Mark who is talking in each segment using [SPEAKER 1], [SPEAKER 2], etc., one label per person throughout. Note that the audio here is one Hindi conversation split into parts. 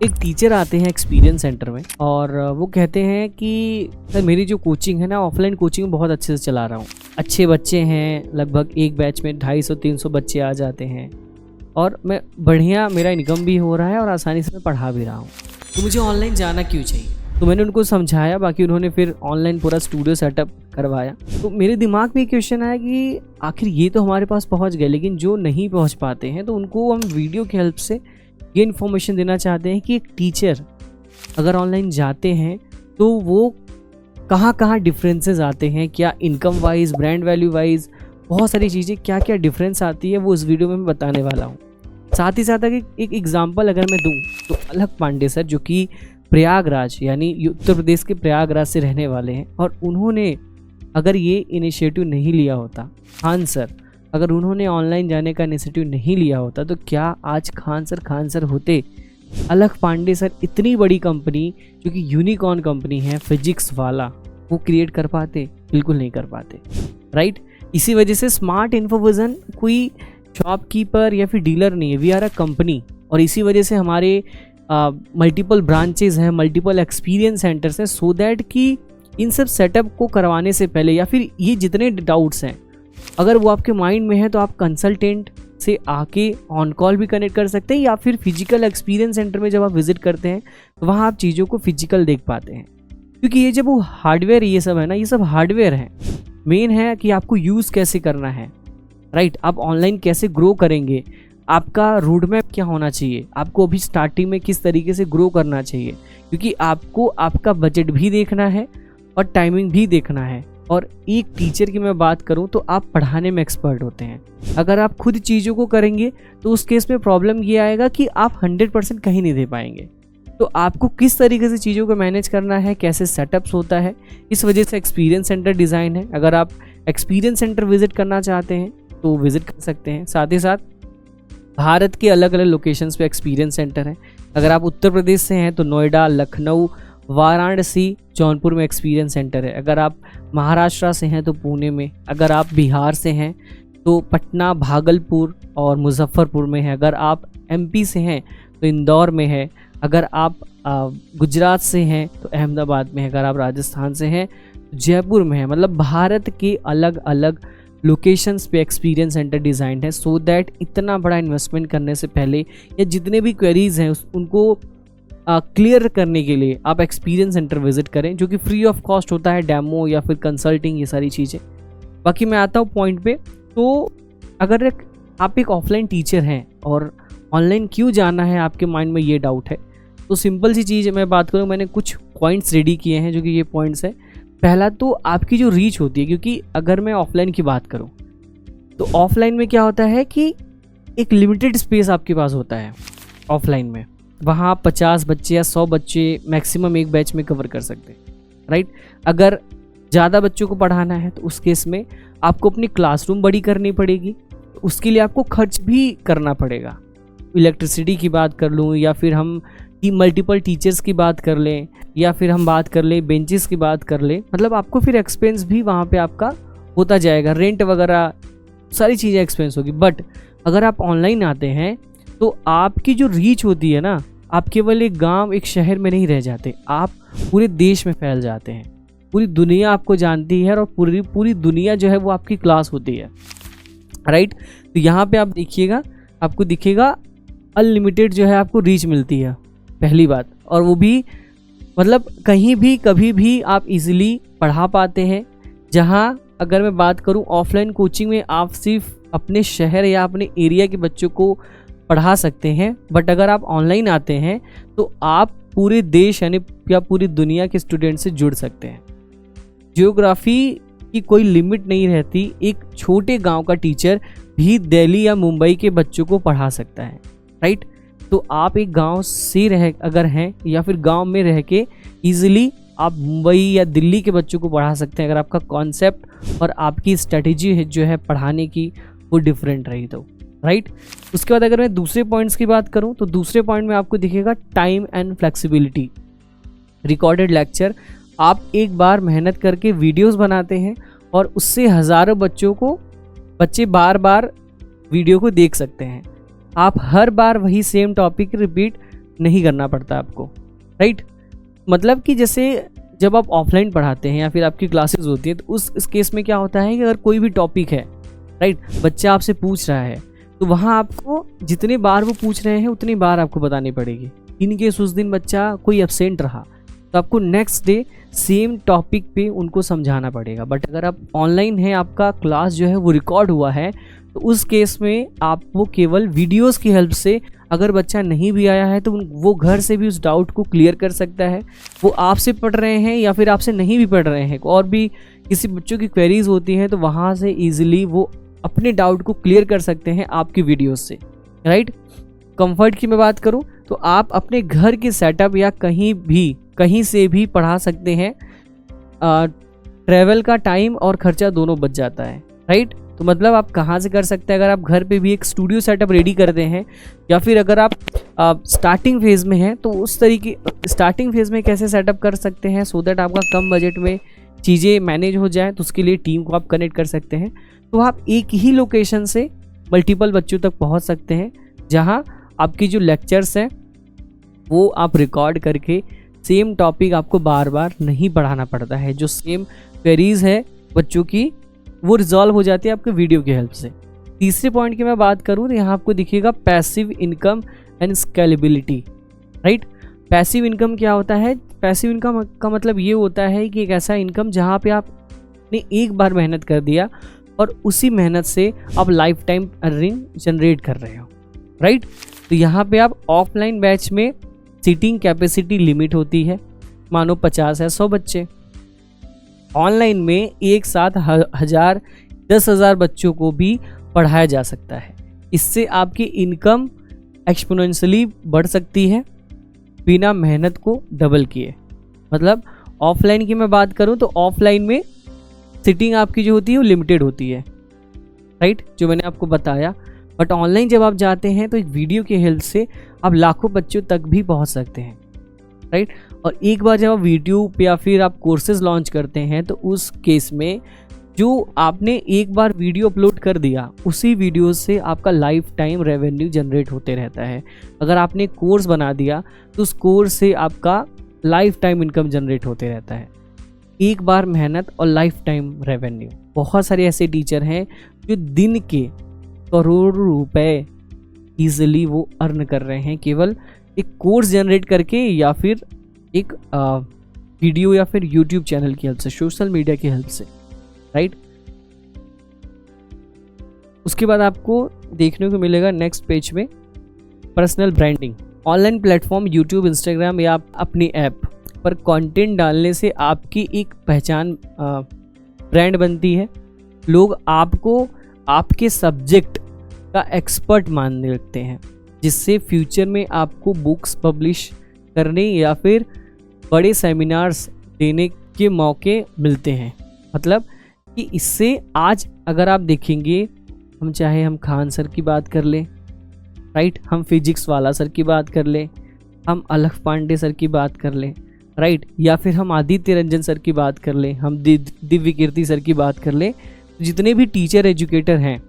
[SPEAKER 1] एक टीचर आते हैं एक्सपीरियंस सेंटर में और वो कहते हैं कि सर मेरी जो कोचिंग है ना, ऑफलाइन कोचिंग बहुत अच्छे से चला रहा हूँ, अच्छे बच्चे हैं, लगभग एक बैच में 250-300 बच्चे आ जाते हैं और मैं बढ़िया, मेरा इनकम भी हो रहा है और आसानी से मैं पढ़ा भी रहा हूँ, तो मुझे ऑनलाइन जाना क्यों चाहिए। तो मैंने उनको समझाया, बाकी उन्होंने फिर ऑनलाइन पूरा स्टूडियो सेटअप करवाया। तो मेरे दिमाग में एक क्वेश्चन आया कि आखिर ये तो हमारे पास पहुंच गए, लेकिन जो नहीं पहुंच पाते हैं तो उनको हम वीडियो की हेल्प से ये इन्फॉर्मेशन देना चाहते हैं कि एक टीचर अगर ऑनलाइन जाते हैं तो वो कहाँ कहाँ डिफरेंसेस आते हैं, क्या income wise, brand value wise, बहुत सारी चीज़ें क्या क्या डिफरेंस आती है, वो इस वीडियो में मैं बताने वाला हूँ। साथ ही साथ अगर एक एग्जांपल अगर मैं दूँ तो अलख पांडे सर, जो कि प्रयागराज यानी उत्तर प्रदेश के प्रयागराज से रहने वाले हैं, और उन्होंने अगर ये इनिशिएटिव नहीं लिया होता, खान सर अगर उन्होंने ऑनलाइन जाने का इनिशिएटिव नहीं लिया होता, तो क्या आज खान सर होते। अलख पांडे सर इतनी बड़ी कंपनी जो कि यूनिकॉर्न कंपनी है फिजिक्स वाला, वो क्रिएट कर पाते? बिल्कुल नहीं कर पाते, राइट। इसी वजह से स्मार्ट इन्फोविजन कोई शॉपकीपर या फिर डीलर नहीं है, वी आर अ कंपनी। और इसी वजह से हमारे मल्टीपल ब्रांचेज हैं, मल्टीपल एक्सपीरियंस सेंटर्स हैं, सो दैट कि इन सब सेटअप को करवाने से पहले या फिर ये जितने डाउट्स हैं अगर वो आपके माइंड में है तो आप कंसल्टेंट से आके ऑन कॉल भी कनेक्ट कर सकते हैं, या फिर फिजिकल एक्सपीरियंस सेंटर में जब आप विजिट करते हैं तो वहाँ आप चीज़ों को फिजिकल देख पाते हैं। क्योंकि ये जब वो हार्डवेयर ये सब है ना, ये सब हार्डवेयर है, मेन है कि आपको यूज़ कैसे करना है, राइट। आप ऑनलाइन कैसे ग्रो करेंगे, आपका रोड मैप क्या होना चाहिए, आपको अभी स्टार्टिंग में किस तरीके से ग्रो करना चाहिए, क्योंकि आपको आपका बजट भी देखना है और टाइमिंग भी देखना है। और एक टीचर की मैं बात करूं तो आप पढ़ाने में एक्सपर्ट होते हैं। अगर आप खुद चीज़ों को करेंगे तो उस केस में प्रॉब्लम ये आएगा कि आप 100% कहीं नहीं दे पाएंगे। तो आपको किस तरीके से चीज़ों को मैनेज करना है, कैसे सेटअप्स होता है, इस वजह से एक्सपीरियंस सेंटर डिज़ाइन है। अगर आप एक्सपीरियंस सेंटर विजिट करना चाहते हैं तो विजिट कर सकते हैं। साथ ही साथ भारत के अलग अलग लोकेशंस पे एक्सपीरियंस सेंटर हैं। अगर आप उत्तर प्रदेश से हैं तो नोएडा, लखनऊ, वाराणसी, जौनपुर में एक्सपीरियंस सेंटर है। अगर आप महाराष्ट्र से हैं तो पुणे में, अगर आप बिहार से हैं तो पटना, भागलपुर और मुजफ्फरपुर में है। अगर आप एमपी से हैं तो इंदौर में है। अगर आप गुजरात से हैं तो अहमदाबाद में है। अगर आप राजस्थान से हैं तो जयपुर में है। मतलब भारत के अलग अलग लोकेशंस पे एक्सपीरियंस सेंटर डिज़ाइन है, सो दैट इतना बड़ा इन्वेस्टमेंट करने से पहले या जितने भी क्वेरीज हैं उनको क्लियर करने के लिए आप एक्सपीरियंस सेंटर विजिट करें, जो कि फ्री ऑफ कॉस्ट होता है, डेमो या फिर कंसल्टिंग, ये सारी चीज़ें। बाकी मैं आता हूँ पॉइंट पे। तो अगर आप एक ऑफलाइन टीचर हैं और ऑनलाइन क्यों जाना है, आपके माइंड में ये डाउट है, तो सिंपल सी चीज़ मैं बात करूँ, मैंने कुछ पॉइंट्स रेडी किए हैं जो कि ये पॉइंट्स है। पहला तो आपकी जो रीच होती है, क्योंकि अगर मैं ऑफलाइन की बात करूँ तो ऑफलाइन में क्या होता है कि एक लिमिटेड स्पेस आपके पास होता है ऑफलाइन में। वहाँ आप 50 बच्चे या 100 बच्चे मैक्सिमम एक बैच में कवर कर सकते हैं, राइट। अगर ज़्यादा बच्चों को पढ़ाना है तो उस केस में आपको अपनी क्लासरूम बड़ी करनी पड़ेगी, उसके लिए आपको खर्च भी करना पड़ेगा। इलेक्ट्रिसिटी की बात कर लूँ, या फिर हम मल्टीपल टीचर्स की बात कर लें, या फिर हम बात कर लें बेंचेस की बात कर लें, मतलब आपको फिर एक्सपेंस भी वहाँ पे आपका होता जाएगा, रेंट वगैरह सारी चीज़ें एक्सपेंस होगी। बट अगर आप ऑनलाइन आते हैं तो आपकी जो रीच होती है ना, आप केवल एक गांव, एक शहर में नहीं रह जाते, आप पूरे देश में फैल जाते हैं। पूरी दुनिया आपको जानती है और पूरी दुनिया जो है वो आपकी क्लास होती है, राइट। तो यहाँ पे आप देखिएगा, आपको दिखेगा अनलिमिटेड जो है आपको रीच मिलती है, पहली बात। और वो भी मतलब कहीं भी कभी भी आप इजीली पढ़ा पाते हैं। जहाँ अगर मैं बात करूँ ऑफलाइन कोचिंग में, आप सिर्फ अपने शहर या अपने एरिया के बच्चों को पढ़ा सकते हैं, बट अगर आप ऑनलाइन आते हैं तो आप पूरे देश यानी या पूरी दुनिया के स्टूडेंट से जुड़ सकते हैं। ज्योग्राफी की कोई लिमिट नहीं रहती, एक छोटे गांव का टीचर भी दिल्ली या मुंबई के बच्चों को पढ़ा सकता है, राइट। तो आप एक गांव से अगर हैं या फिर गांव में रह के ईजिली आप मुंबई या दिल्ली के बच्चों को पढ़ा सकते हैं, अगर आपका कॉन्सेप्ट और आपकी स्ट्रेटेजी जो है पढ़ाने की वो डिफरेंट रही तो, राइट। उसके बाद अगर मैं दूसरे पॉइंट्स की बात करूं तो दूसरे पॉइंट में आपको दिखेगा time and flexibility. Recorded lecture, आप एक बार मेहनत करके वीडियोस बनाते हैं और उससे हज़ारों बच्चे बार बार वीडियो को देख सकते हैं। आप हर बार वही सेम टॉपिक रिपीट नहीं करना पड़ता आपको, राइट। मतलब कि जैसे जब आप ऑफलाइन पढ़ाते हैं या फिर आपकी क्लासेस होती है तो उस केस में क्या होता है कि अगर कोई भी टॉपिक है, राइट, बच्चा आपसे पूछ रहा है तो वहाँ आपको जितने बार वो पूछ रहे हैं उतनी बार आपको बतानी पड़ेगी। इन केस उस दिन बच्चा कोई एब्सेंट रहा तो आपको नेक्स्ट डे सेम टॉपिक पे उनको समझाना पड़ेगा। बट अगर आप ऑनलाइन है, आपका क्लास जो है वो रिकॉर्ड हुआ है, तो उस केस में आपको केवल वीडियोस की हेल्प से, अगर बच्चा नहीं भी आया है तो वो घर से भी उस डाउट को क्लियर कर सकता है। वो आपसे पढ़ रहे हैं या फिर आपसे नहीं भी पढ़ रहे हैं, और भी किसी बच्चों की क्वेरीज होती हैं तो वहाँ से ईजिली वो अपने डाउट को क्लियर कर सकते हैं आपकी वीडियोस से, राइट। कंफर्ट की मैं बात करूँ तो आप अपने घर के सेटअप या कहीं से भी पढ़ा सकते हैं। ट्रैवल का टाइम और खर्चा दोनों बच जाता है, राइट। तो मतलब आप कहाँ से कर सकते हैं, अगर आप घर पे भी एक स्टूडियो सेटअप रेडी करते हैं या फिर अगर आप स्टार्टिंग फेज में हैं तो उस तरीके स्टार्टिंग फेज में कैसे सेटअप कर सकते हैं सो दैट आपका कम बजट में चीज़ें मैनेज हो जाए, तो उसके लिए टीम को आप कनेक्ट कर सकते हैं। तो आप एक ही लोकेशन से मल्टीपल बच्चों तक पहुंच सकते हैं, जहां आपकी जो लेक्चर्स हैं वो आप रिकॉर्ड करके सेम टॉपिक आपको बार बार नहीं पढ़ाना पड़ता है। जो सेम क्वेरीज है बच्चों की वो रिजॉल्व हो जाती है आपके वीडियो की हेल्प से। तीसरे पॉइंट की मैं बात करूँ तो यहाँ आपको दिखेगा passive income and scalability, right. Passive income क्या होता है? पैसिव इनकम का मतलब ये होता है कि एक ऐसा इनकम जहाँ पे आपने एक बार मेहनत कर दिया और उसी मेहनत से आप लाइफ टाइम अर्निंग जनरेट कर रहे हो, राइट। तो यहाँ पे आप ऑफलाइन बैच में सीटिंग कैपेसिटी लिमिट होती है, मानो 50 है 100 बच्चे। ऑनलाइन में एक साथ 1000 10,000 बच्चों को भी पढ़ाया जा सकता है। इससे आपकी इनकम एक्सपोनेंशियली बढ़ सकती है बिना मेहनत को डबल किए। मतलब ऑफलाइन की मैं बात करूं तो ऑफलाइन में सिटिंग आपकी जो होती है वो लिमिटेड होती है, राइट, जो मैंने आपको बताया। बट ऑनलाइन जब आप जाते हैं तो एक वीडियो की हेल्प से आप लाखों बच्चों तक भी पहुंच सकते हैं, राइट। और एक बार जब आप वीडियो पे या फिर आप कोर्सेज लॉन्च करते हैं तो उस केस में जो आपने एक बार वीडियो अपलोड कर दिया उसी वीडियो से आपका लाइफ टाइम रेवेन्यू जनरेट होते रहता है। अगर आपने कोर्स बना दिया तो उस कोर्स से आपका लाइफ टाइम इनकम जनरेट होते रहता है। एक बार मेहनत और लाइफ टाइम रेवेन्यू। बहुत सारे ऐसे टीचर हैं जो दिन के करोड़ों रुपए ईजिली वो अर्न कर रहे हैं केवल एक कोर्स जनरेट करके या फिर एक वीडियो या फिर यूट्यूब चैनल की हेल्प से, सोशल मीडिया की हेल्प से, राइट। उसके बाद आपको देखने को मिलेगा नेक्स्ट पेज में personal branding. Online platform YouTube, Instagram या अपनी ऐप पर कंटेंट डालने से आपकी एक पहचान ब्रांड बनती है। लोग आपको आपके सब्जेक्ट का एक्सपर्ट मानने लगते हैं, जिससे फ्यूचर में आपको बुक्स पब्लिश करने या फिर बड़े सेमिनार्स देने के मौके मिलते हैं। मतलब कि इससे आज अगर आप देखेंगे, हम खान सर की बात कर लें, राइट, हम फिजिक्स वाला सर की बात कर लें, हम अलख पांडे सर की बात कर लें, राइट, या फिर हम आदित्य रंजन सर की बात कर लें, हम दिव्य कीर्ति सर की बात कर लें, जितने भी टीचर एजुकेटर हैं,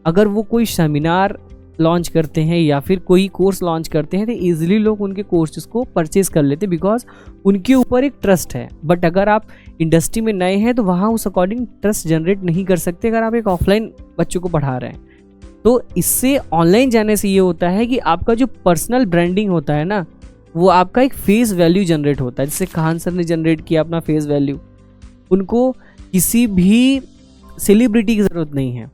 [SPEAKER 1] अगर वो कोई सेमिनार लॉन्च करते हैं या फिर कोई कोर्स लॉन्च करते हैं तो ईजिली लोग उनके कोर्सेज को परचेज कर लेते हैं, बिकॉज उनके ऊपर एक ट्रस्ट है। बट अगर आप इंडस्ट्री में नए हैं तो वहाँ उस अकॉर्डिंग ट्रस्ट जनरेट नहीं कर सकते अगर आप एक ऑफलाइन बच्चों को पढ़ा रहे हैं। तो इससे ऑनलाइन जाने से ये होता है कि आपका जो पर्सनल ब्रांडिंग होता है ना, वो आपका एक फेस वैल्यू जनरेट होता है। जैसे खान सर ने जनरेट किया अपना फेस वैल्यू, उनको किसी भी सेलिब्रिटी की ज़रूरत नहीं है।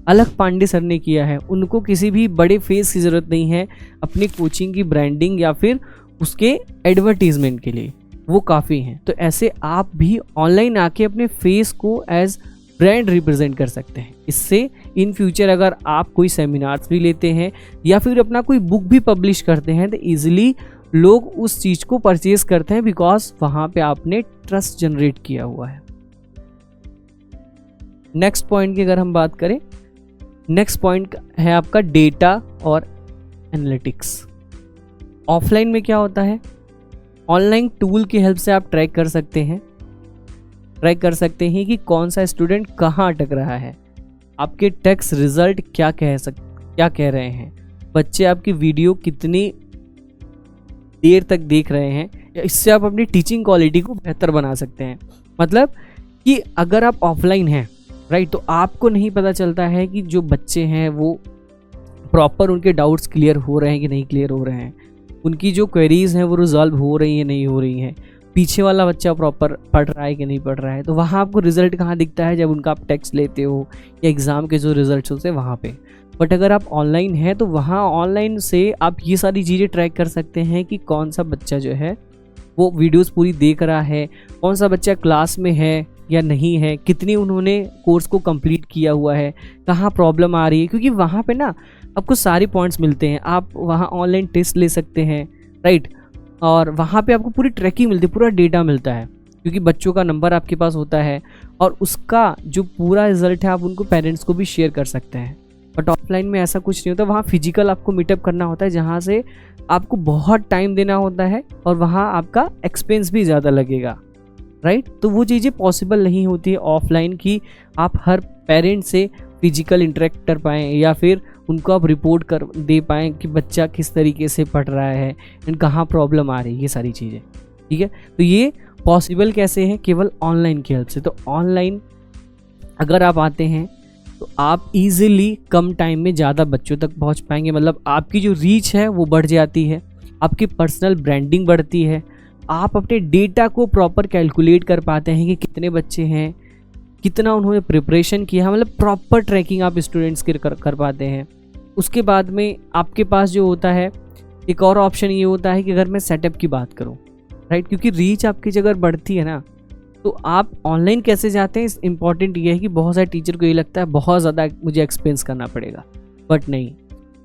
[SPEAKER 1] अलख पांडे सर ने किया है, उनको किसी भी बड़े फेस की ज़रूरत नहीं है अपनी कोचिंग की ब्रांडिंग या फिर उसके एडवर्टीजमेंट के लिए, वो काफ़ी हैं। तो ऐसे आप भी ऑनलाइन आके अपने फेस को एज ब्रांड रिप्रेजेंट कर सकते हैं। इससे इन फ्यूचर अगर आप कोई सेमिनार्स भी लेते हैं या फिर अपना कोई बुक भी पब्लिश करते हैं तो ईजिली लोग उस चीज़ को परचेज करते हैं, बिकॉज वहाँ पे आपने ट्रस्ट जनरेट किया हुआ है। नेक्स्ट पॉइंट की अगर हम बात करें, नेक्स्ट पॉइंट है आपका डेटा और एनालिटिक्स। ऑफलाइन में क्या होता है, ऑनलाइन टूल की हेल्प से आप ट्रैक कर सकते हैं कि कौन सा स्टूडेंट कहाँ अटक रहा है, आपके टेस्ट रिजल्ट क्या कह रहे हैं, बच्चे आपकी वीडियो कितनी देर तक देख रहे हैं, इससे आप अपनी टीचिंग क्वालिटी को बेहतर बना सकते हैं। मतलब कि अगर आप ऑफलाइन हैं राइट, तो आपको नहीं पता चलता है कि जो बच्चे हैं वो प्रॉपर उनके डाउट्स क्लियर हो रहे हैं कि नहीं क्लियर हो रहे हैं, उनकी जो क्वेरीज हैं वो रिजॉल्व हो रही हैं नहीं हो रही हैं, पीछे वाला बच्चा प्रॉपर पढ़ रहा है कि नहीं पढ़ रहा है। तो वहाँ आपको रिजल्ट कहाँ दिखता है, जब उनका आप टेक्स्ट लेते हो या एग्ज़ाम के जो रिजल्ट्स होते हैं वहाँ पे। बट अगर आप ऑनलाइन हैं तो वहाँ ऑनलाइन से आप ये सारी चीज़ें ट्रैक कर सकते हैं कि कौन सा बच्चा जो है वो वीडियोस पूरी देख रहा है, कौन सा बच्चा क्लास में है या नहीं है, कितनी उन्होंने कोर्स को कंप्लीट किया हुआ है, कहाँ प्रॉब्लम आ रही है। क्योंकि वहाँ पे ना आपको सारे पॉइंट्स मिलते हैं, आप वहाँ ऑनलाइन टेस्ट ले सकते हैं राइट, और वहाँ पे आपको पूरी ट्रैकिंग मिलती है, पूरा डेटा मिलता है, क्योंकि बच्चों का नंबर आपके पास होता है और उसका जो पूरा रिजल्ट है आप उनको पेरेंट्स को भी शेयर कर सकते हैं। बट ऑफलाइन में ऐसा कुछ नहीं होता, वहाँ फिजिकल आपको मीटअप करना होता है, जहाँ से आपको बहुत टाइम देना होता है और वहाँ आपका एक्सपेंस भी ज़्यादा लगेगा राइट। तो वो चीज़ें पॉसिबल नहीं होती है ऑफलाइन की आप हर पेरेंट से फिजिकल इंटरेक्ट कर पाएँ या फिर उनको आप रिपोर्ट कर दे पाएँ कि बच्चा किस तरीके से पढ़ रहा है एंड कहाँ प्रॉब्लम आ रही है, ये सारी चीज़ें। ठीक है, तो ये पॉसिबल कैसे है, केवल ऑनलाइन की हेल्प से। तो ऑनलाइन अगर आप आते हैं तो आप इजीली कम टाइम में ज़्यादा बच्चों तक पहुंच पाएंगे। मतलब आपकी जो रीच है वो बढ़ जाती है, आपकी पर्सनल ब्रांडिंग बढ़ती है, आप अपने डेटा को प्रॉपर कैलकुलेट कर पाते हैं कि कितने बच्चे हैं, कितना उन्होंने प्रिपरेशन किया, मतलब प्रॉपर ट्रैकिंग आप स्टूडेंट्स की कर पाते हैं। उसके बाद में आपके पास जो होता है एक और ऑप्शन ये होता है कि अगर मैं सेटअप की बात करूँ राइट, क्योंकि रीच आपकी जगह बढ़ती है ना, तो आप ऑनलाइन कैसे जाते हैं, इम्पॉर्टेंट ये है कि बहुत सारे टीचर को ये लगता है बहुत ज़्यादा मुझे एक्सपेंस करना पड़ेगा, बट नहीं।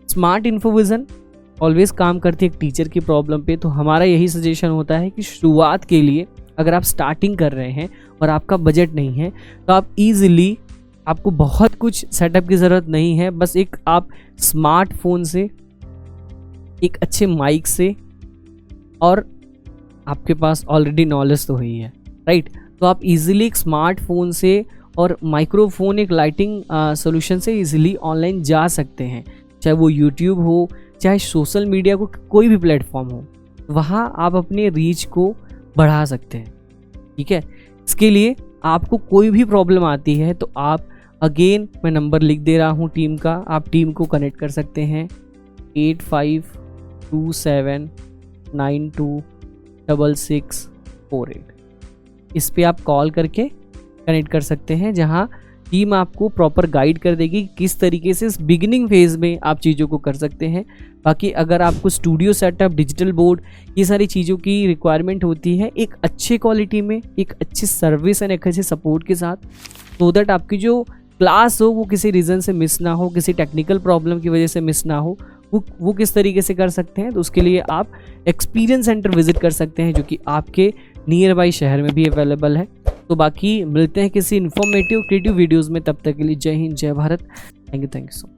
[SPEAKER 1] स्मार्ट इन्फोविज़न ऑलवेज काम करती है एक टीचर की प्रॉब्लम पे। तो हमारा यही सजेशन होता है कि शुरुआत के लिए अगर आप स्टार्टिंग कर रहे हैं और आपका बजट नहीं है तो आप ईजिली, आपको बहुत कुछ सेटअप की ज़रूरत नहीं है, बस एक आप स्मार्टफोन से, एक अच्छे माइक से, और आपके पास ऑलरेडी नॉलेज तो हुई है राइट, तो आप इजीली एक स्मार्टफोन से और माइक्रोफोन, एक लाइटिंग सॉल्यूशन से इजीली ऑनलाइन जा सकते हैं। चाहे वो यूट्यूब हो, चाहे सोशल मीडिया को कोई भी प्लेटफॉर्म हो, वहाँ आप अपने रीच को बढ़ा सकते हैं। ठीक है, इसके लिए आपको कोई भी प्रॉब्लम आती है तो आप अगेन मैं नंबर लिख दे रहा हूँ टीम का, आप टीम को कनेक्ट कर सकते हैं 8527926648। इस पे आप कॉल करके कनेक्ट कर सकते हैं, जहां टीम आपको प्रॉपर गाइड कर देगी किस तरीके से इस बिगिनिंग फेज में आप चीज़ों को कर सकते हैं। बाकी अगर आपको स्टूडियो सेटअप, डिजिटल बोर्ड, ये सारी चीज़ों की रिक्वायरमेंट होती है एक अच्छे क्वालिटी में, एक अच्छी सर्विस एंड एक अच्छे सपोर्ट के साथ, सो दैट आपकी जो क्लास हो वो किसी रीज़न से मिस ना हो, किसी टेक्निकल प्रॉब्लम की वजह से मिस ना हो, वो किस तरीके से कर सकते हैं। तो उसके लिए आप एक्सपीरियंस सेंटर विजिट कर सकते हैं, जो कि आपके नियर बाई शहर में भी अवेलेबल है। तो बाकी मिलते हैं किसी इन्फॉर्मेटिव क्रिएटिव वीडियोज़ में, तब तक के लिए जय हिंद, जय Bharat. Thank you so much.